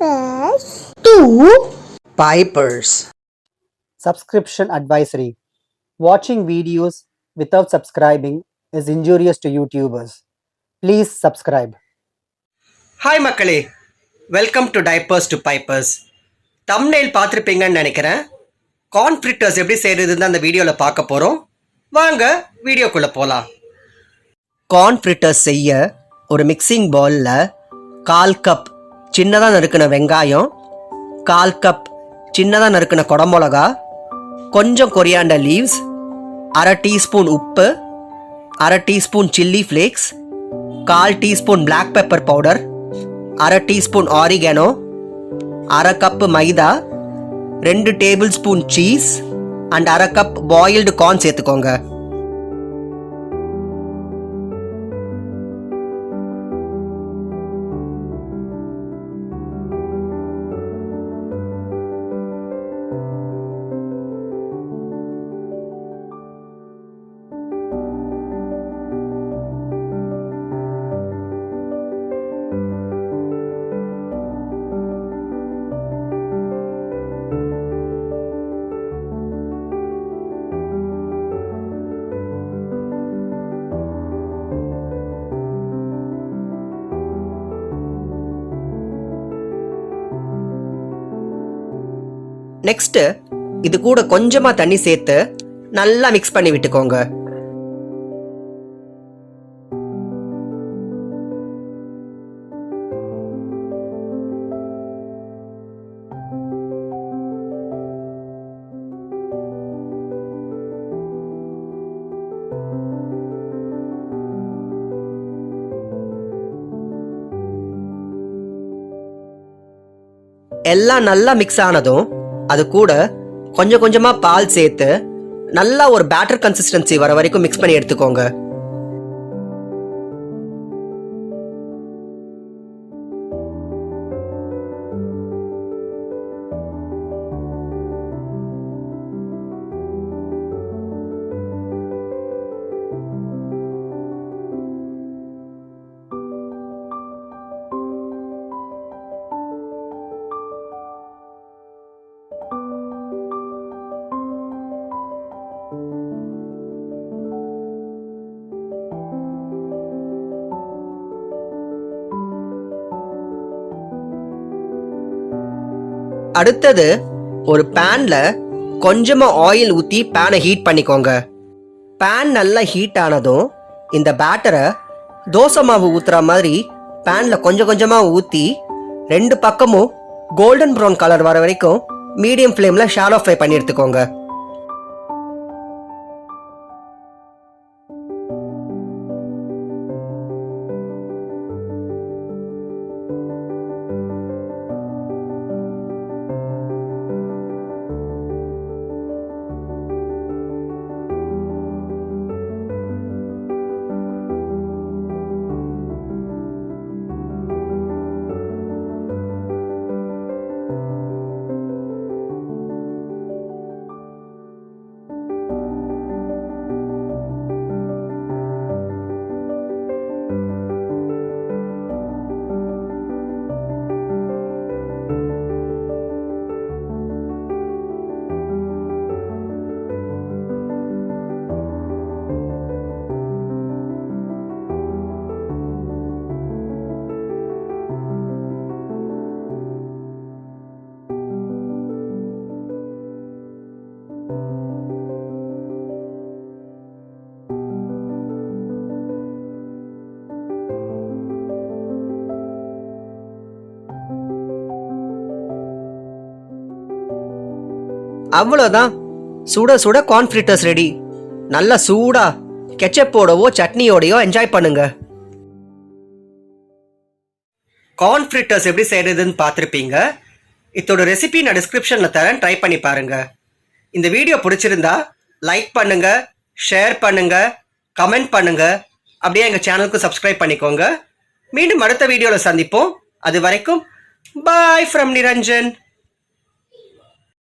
pipers to pipers. Subscription advisory. Watching videos without subscribing is injurious to YouTubers. Please subscribe. Hi மக்களே, welcome to typers to pipers. Thumbnail பார்த்துருப்பீங்கன்னு நினைக்கிறேன். Corn fritters எப்படி செய்கிறதுன்னு அந்த வீடியோவில் பார்க்க போகிறோம். வாங்க வீடியோக்குள்ளே போகலாம். கார்ன் ஃப்ரிட்டர்ஸ் செய்ய ஒரு மிக்சிங் பவுலில் 1/4 கப் சின்னதாக நறுக்கின வெங்காயம், 1/4 கப் சின்னதாக நறுக்கின குடமிளகா, கொஞ்சம் கொரியாண்டர் லீவ்ஸ், 1/2 டீஸ்பூன் உப்பு, 1/2 teaspoon chilli flakes, 1/4 teaspoon black pepper powder, 1/2 teaspoon oregano, 1/2 cup maida, 2 tablespoon cheese and 1/2 cup boiled corn சேர்த்துக்கோங்க. நெக்ஸ்ட்டு இது கூட கொஞ்சமாக தண்ணி சேர்த்து நல்லா மிக்ஸ் பண்ணி விட்டுக்கோங்க. எல்லாம் நல்லா மிக்ஸ் ஆனதும் அது கூட கொஞ்சம் கொஞ்சமாக பால் சேர்த்து நல்லா ஒரு பேட்டர் கன்சிஸ்டன்சி வர வரைக்கும் மிக்ஸ் பண்ணி எடுத்துக்கோங்க. அடுத்தது ஒரு பேன்ல கொஞ்சமா ஆயில் ஊற்றி பேனை ஹீட் பண்ணிக்கோங்க. பேன் நல்லா ஹீட் ஆனதும் இந்த பேட்டரை தோசை மாவு ஊற்றுற மாதிரி பேனில் கொஞ்சம் கொஞ்சமாக ஊற்றி 2 பக்கமும் கோல்டன் ப்ரௌன் கலர் வர வரைக்கும் மீடியம் ஃப்ளேமில் ஷாலோ ஃப்ரை பண்ணி எடுத்துக்கோங்க. அவ்வளோதான், சுட சுட கார்ன் ஃப்ரிட்டர்ஸ் ரெடி. நல்லா சூடா கெச்சப்போடவோ சட்னியோடையோ என்ஜாய் பண்ணுங்க. கார்ன் ஃப்ரிட்டர்ஸ் எப்படி செய்யறதுன்னு பார்த்துருப்பீங்க. இதோட ரெசிபி நான் டிஸ்கிரிப்ஷனில் தரேன், ட்ரை பண்ணி பாருங்க. இந்த வீடியோ பிடிச்சிருந்தா லைக் பண்ணுங்க, ஷேர் பண்ணுங்க, கமெண்ட் பண்ணுங்க. அப்படியே எங்கள் சேனலுக்கு சப்ஸ்கிரைப் பண்ணிக்கோங்க. மீண்டும் அடுத்த வீடியோவில் சந்திப்போம். அது வரைக்கும் பாய் ஃப்ரம் நிரஞ்சன்.